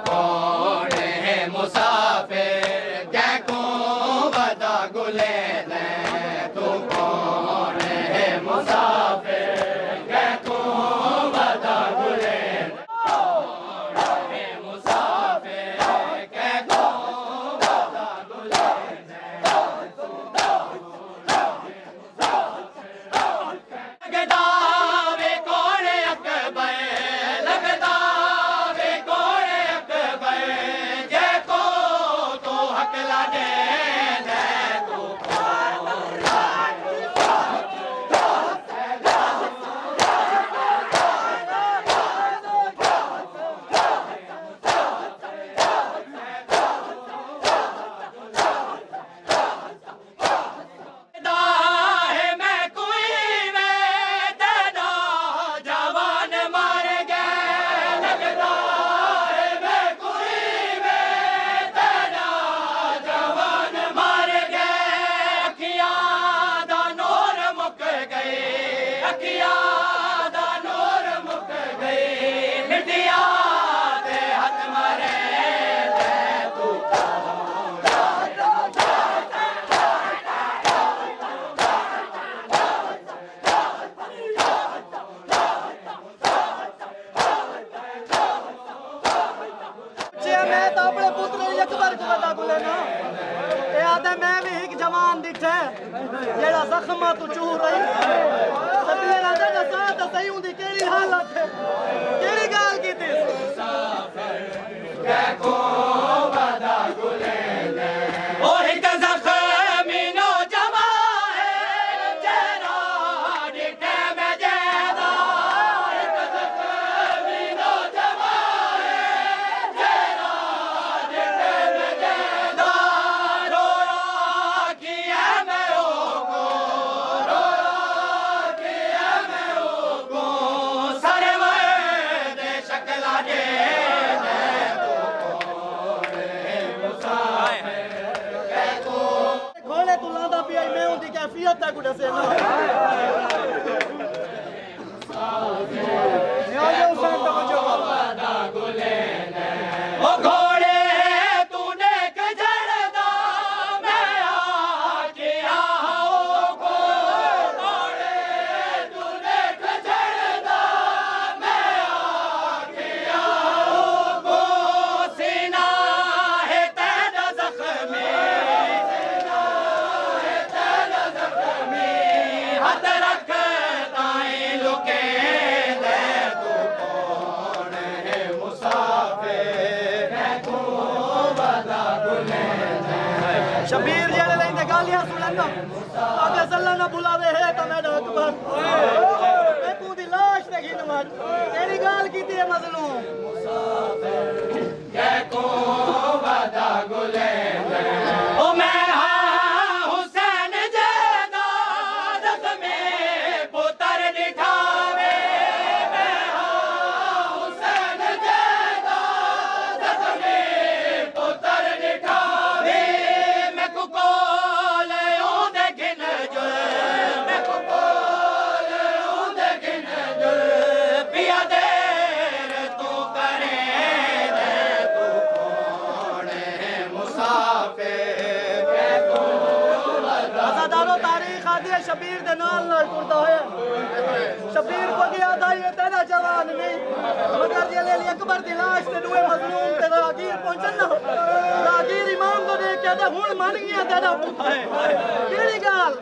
कौन है मुसाफिर कै को बदा गुले ने तू कौन है मुसाफिर कै को बदा गुले कौन है मुसाफिर कै को बदा गुले लगदा वे कौन अकबर लगदा वे कौन अकबर जे को तो हक लागे दे तू है मैं कोई वे तेरा जवान मार गए लगदा है मैं कोई वे तेरा जवान मार गए अखियां दा नूर मुक गए अखियां दा नूर मुक गए मिटिया ते हथ मारे दे तू जे मैं तो अपने पुत्र अकबर को बता बोले ना ये आदे मैं भी एक जवान दिखे जेड़ा जख्म तू चूर रही सबीर आदे ना साथ सही हुंदी केड़ी हालत है केड़ी गाल कीती कै को बदा गुले ने ओ एक जख्मी नौजवान है जेरा डिटे में जेदा एक जख्मी नौजवान है जेरा डिटे में जेदा रोया किया मैं ओको रोया किया मैं ओको सरवर दे शकला दे घोड़े तू लांदा पिया मैं हुंदी कैफियत है कुछ से ना न्याय हुसैन तवज्जो ओ घोड़े तूने कजरदा मैं आके आओ को घोड़े तूने कजरदा मैं आके आओ को सीना है तेरा जख्मी सीना है तेरा जख्मी हाथ रख ताई लुके दे तू कौन है मुसाफिर कै को बदा गुले शबीर जेड़े लेंदे गालियां सुनना अगर सल्ला ना बुलावे है तो मेरा अकबर मैं तू दी लाश ते गिन मत तेरी गाल कीती है मजलूम कै को बदा गुले ओ मैं हाँ हुसैन जेदा जख्मी पुत्र दिखावे मैं हाँ हुसैन जेदा जख्मी पुत्र दिखावे मैं को कोल ओंदे गिन जो मैं को कोल ओंदे गिन जो पिया देर तू करे दे तू कौन है मुसाफिर कै को अज़ादारो तारीख आदि है शबीर दे नाल नाल टुरदा होया शबीर को गया था ये तेरा जवान नहीं मगर ये ले अकबर दी लाश ते दुए मजलूम ते रागीर पहुंचन ना रागीर इमाम को देख के हुन मान गया तेरा केड़ी गाल